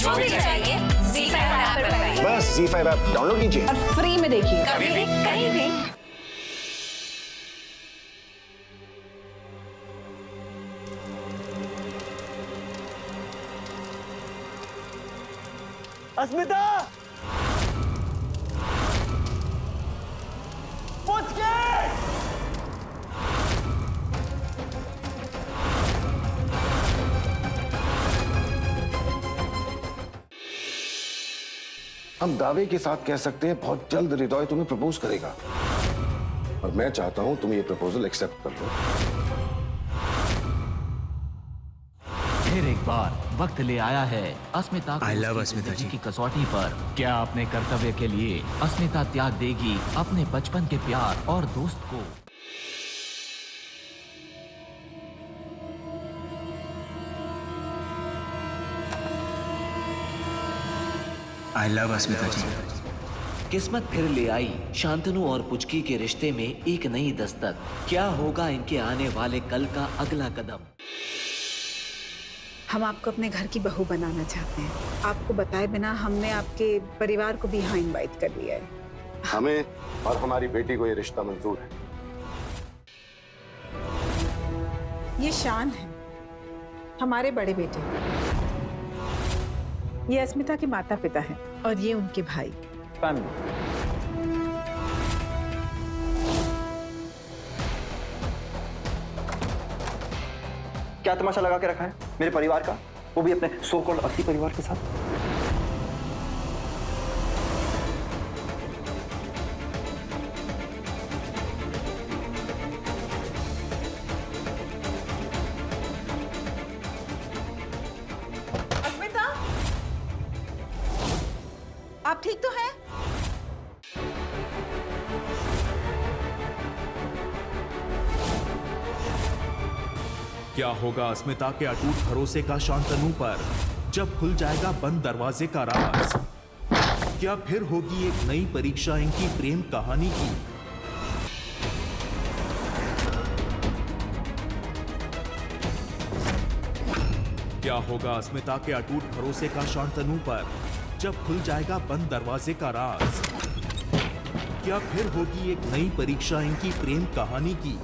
जो भी चाहिए ZEE5 ऐप पर पाइए। बस ZEE5 ऐप डाउनलोड कीजिए और फ्री में देखिए, कभी भी कहीं भी। अस्मिता, पूछ के हम दावे के साथ कह सकते हैं बहुत जल्द हृदय तुम्हें प्रपोज करेगा और मैं चाहता हूं तुम ये प्रपोजल एक्सेप्ट कर लो। फिर एक बार वक्त ले आया है अस्मिता को I love उसकी अस्मिता जिंदगी जी। की कसौटी पर। क्या अपने कर्तव्य के लिए अस्मिता त्याग देगी अपने बचपन के प्यार और दोस्त को? आई लव अस्मिता जी। किस्मत फिर ले आई शांतनु और पुचकी के रिश्ते में एक नई दस्तक। क्या होगा इनके आने वाले कल का अगला कदम? हम आपको अपने घर की बहू बनाना चाहते हैं। आपको बताए बिना हमने आपके परिवार को भी यहाँ इनवाइट कर लिया है। हमें और हमारी बेटी को ये रिश्ता मंजूर है। ये शान है, हमारे बड़े बेटे। ये अस्मिता के माता पिता हैं और ये उनके भाई। क्या तमाशा लगा के रखा है मेरे परिवार का, वो भी अपने सो कॉल्ड असली परिवार के साथ। अस्मिता, आप ठीक तो हैं? क्या होगा अस्मिता के अटूट भरोसे का शांतनु पर जब खुल जाएगा बंद दरवाजे का राज? क्या फिर होगी एक नई परीक्षा इनकी प्रेम कहानी की? क्या होगा अस्मिता के अटूट भरोसे का शांतनु पर जब खुल जाएगा बंद दरवाजे का राज? क्या फिर होगी एक नई परीक्षा इनकी प्रेम कहानी की?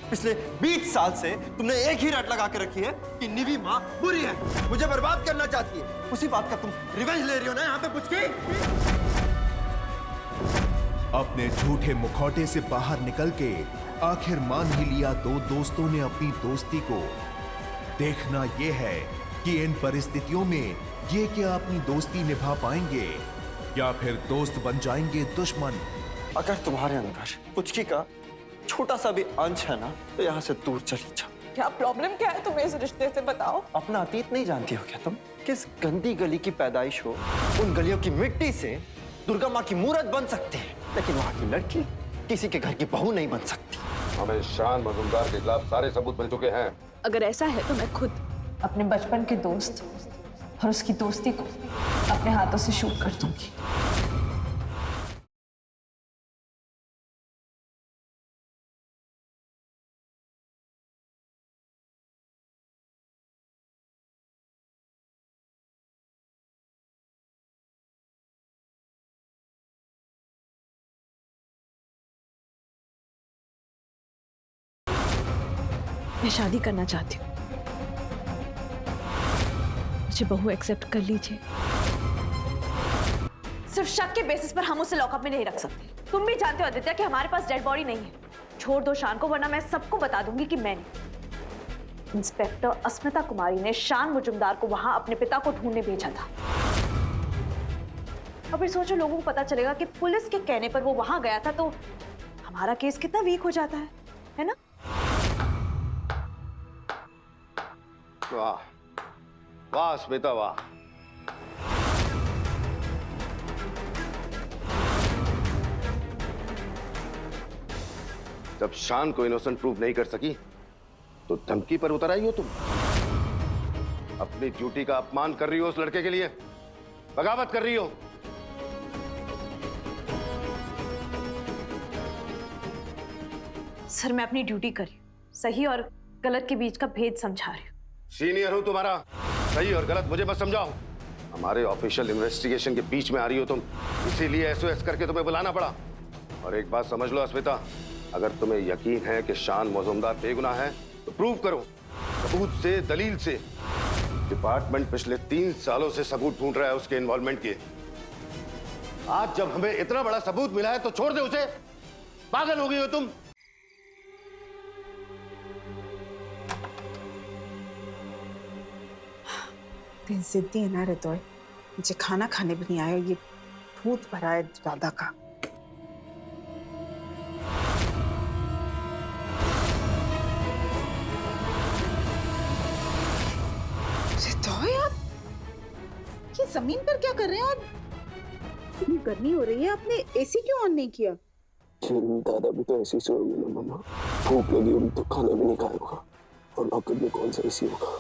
पिछले 20 साल से तुमने एक ही रट लगा के रखी है कि निवी माँ बुरी है, मुझे बर्बाद करना चाहती है। उसी बात का तुम रिवेंज ले रही हो ना यहाँ पे पुचकी। अपने झूठे मुखौटे से बाहर निकल के आखिर मान ही लिया दो दोस्तों ने अपनी दोस्ती को। देखना यह है कि इन परिस्थितियों में ये क्या अपनी दोस्ती निभा पाएंगे या फिर दोस्त बन जाएंगे दुश्मन। अगर तुम्हारे अंदर पुचकी का छोटा सा भी अंश है ना तो यहाँ से दूर चली जाओ। क्या प्रॉब्लम क्या है तुम्हें इस रिश्ते से, बताओ। अपना अतीत नहीं जानती हो क्या तुम? किस गंदी गली की पैदाइश हो, उन गलियों की मिट्टी से दुर्गा माँ की मूर्त बन सकते हैं, लेकिन वहाँ की लड़की किसी के घर की बहू नहीं बन सकती। हमें शान मजुमदार के खिलाफ सारे सबूत मिल चुके हैं। अगर ऐसा है तो मैं खुद अपने बचपन के दोस्त और उसकी दोस्ती को अपने हाथों से शूट कर दूंगी। मैं शादी करना चाहती हूँ, मुझे बहू एक्सेप्ट कर लीजिए। सिर्फ शक के बेसिस पर हम उसे लॉकअप में नहीं रख सकते। तुम भी जानते हो आदित्य कि हमारे पास डेड बॉडी नहीं है। छोड़ दो शान को, वरना मैं सबको बता दूंगी कि मैंने इंस्पेक्टर अस्मिता कुमारी ने शान मुजुमदार को वहां अपने पिता को ढूंढने भेजा था। अब फिर सोचो, लोगों को पता चलेगा कि पुलिस के कहने पर वो वहां गया था, तो हमारा केस कितना वीक हो जाता है ना? वाह वाह स्मिता वाह। जब शान को इनोसेंट प्रूव नहीं कर सकी तो धमकी पर उतर आई हो तुम। अपनी ड्यूटी का अपमान कर रही हो उस लड़के के लिए, बगावत कर रही हो। सर, मैं अपनी ड्यूटी कर रही हूँ, सही और गलत के बीच का भेद समझा रही हूँ। सीनियर हूं तुम्हारा, सही और गलत मुझे मत समझाओ। हमारे ऑफिशियल इन्वेस्टिगेशन के बीच में आ रही हो तुम, इसीलिए एसओएस करके तुम्हें बुलाना पड़ा। और एक बात समझ लो अस्मिता, अगर तुम्हें यकीन है कि शान मजूमदार बेगुनाह है तो प्रूव करो, सबूत से, दलील से। डिपार्टमेंट पिछले 3 सालों से सबूत ढूंढ रहा है उसके इन्वॉल्वमेंट के। आज जब हमें इतना बड़ा सबूत मिला है तो छोड़ दे उसे। पागल हो गई हो तुम। दिन जिद्दी है ना रितोय, मुझे खाना खाने भी नहीं आया, ये भूत भरा है दादा का। रितोय, आप ये जमीन पर क्या कर रहे हैं? और इतनी गर्मी हो रही है, आपने एसी क्यों ऑन नहीं किया? दादा भी तो ऐसे ही सोएंगे ना मम्मा। भूख लगी होगी तो खाना भी नहीं खाया होगा, और लॉकर में कौन सा एसी होगा।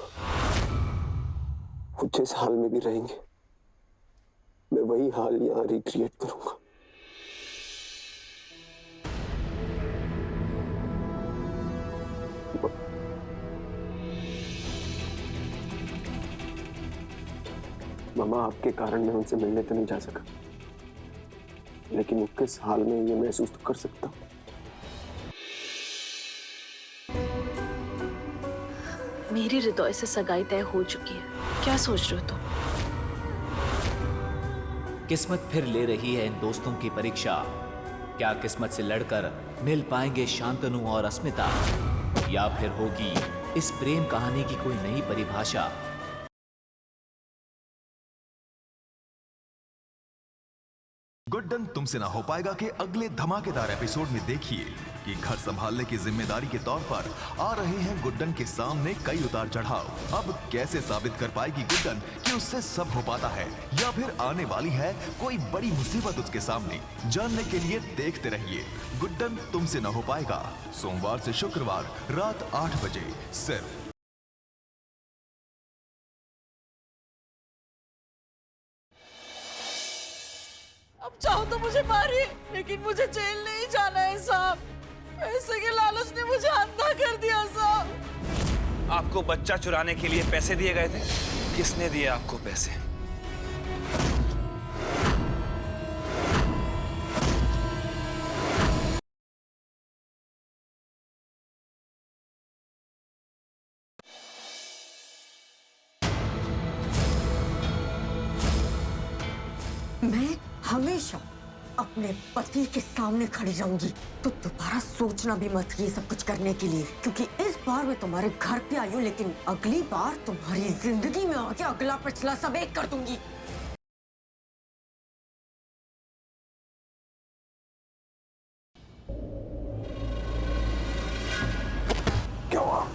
वो जिस हाल में भी रहेंगे, मैं वही हाल यहाँ रिक्रिएट करूंगा। मामा, आपके कारण मैं उनसे मिलने तो नहीं जा सका, लेकिन वो किस हाल में ये महसूस तो कर सकता हूँ। मेरी रितोय से सगाई तय हो चुकी है, क्या सोच रहे हो तुम? किस्मत फिर ले रही है इन दोस्तों की परीक्षा। क्या किस्मत से लड़कर मिल पाएंगे शांतनु और अस्मिता, या फिर होगी इस प्रेम कहानी की कोई नई परिभाषा? गुड्डन तुमसे ना हो पाएगा के अगले धमाकेदार एपिसोड में देखिए कि घर संभालने की जिम्मेदारी के तौर पर आ रहे हैं गुड्डन के सामने कई उतार चढ़ाव। अब कैसे साबित कर पाएगी गुड्डन कि उससे सब हो पाता है, या फिर आने वाली है कोई बड़ी मुसीबत उसके सामने? जानने के लिए देखते रहिए गुड्डन तुमसे ना हो पाएगा, सोमवार से शुक्रवार रात 8 बजे सिर्फ। अब चाहो तो मुझे मारिए, लेकिन मुझे जेल नहीं जाना है साहब। पैसे के लालच ने मुझे अंधा कर दिया साहब। आपको बच्चा चुराने के लिए पैसे दिए गए थे? किसने दिए आपको पैसे? मैं हमेशा अपने पति के सामने खड़ी रहूंगी, तो दोबारा सोचना भी मत ये सब कुछ करने के लिए, क्योंकि इस बार मैं तुम्हारे घर पे आई हूँ, लेकिन अगली बार तुम्हारी जिंदगी में आके अगला पिछला सब एक कर दूंगी। क्या हुआ?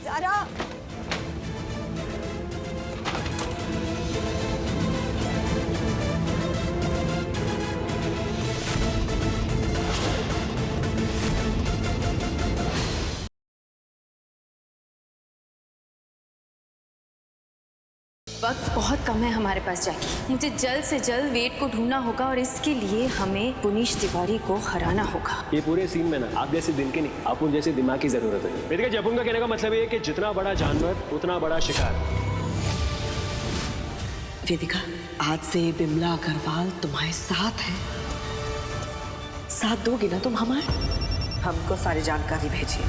ज़ारा! वक्त बहुत कम है हमारे पास जैकी। मुझे जल्द से जल्द वेद को ढूंढना होगा और इसके लिए हमें पुनीश तिवारी को हराना होगा। ये पूरे सीन में ना आप जैसे दिन के नहीं, आप उन जैसे दिमाग की जरूरत है। वेदिका, जपुन का कहने का मतलब ये है कि जितना बड़ा जानवर उतना बड़ा शिकार। वेदिका, आज से बिमला अग्रवाल तुम्हारे साथ है, साथ दोगी ना तुम हमारे? हमको सारी जानकारी भेजिए।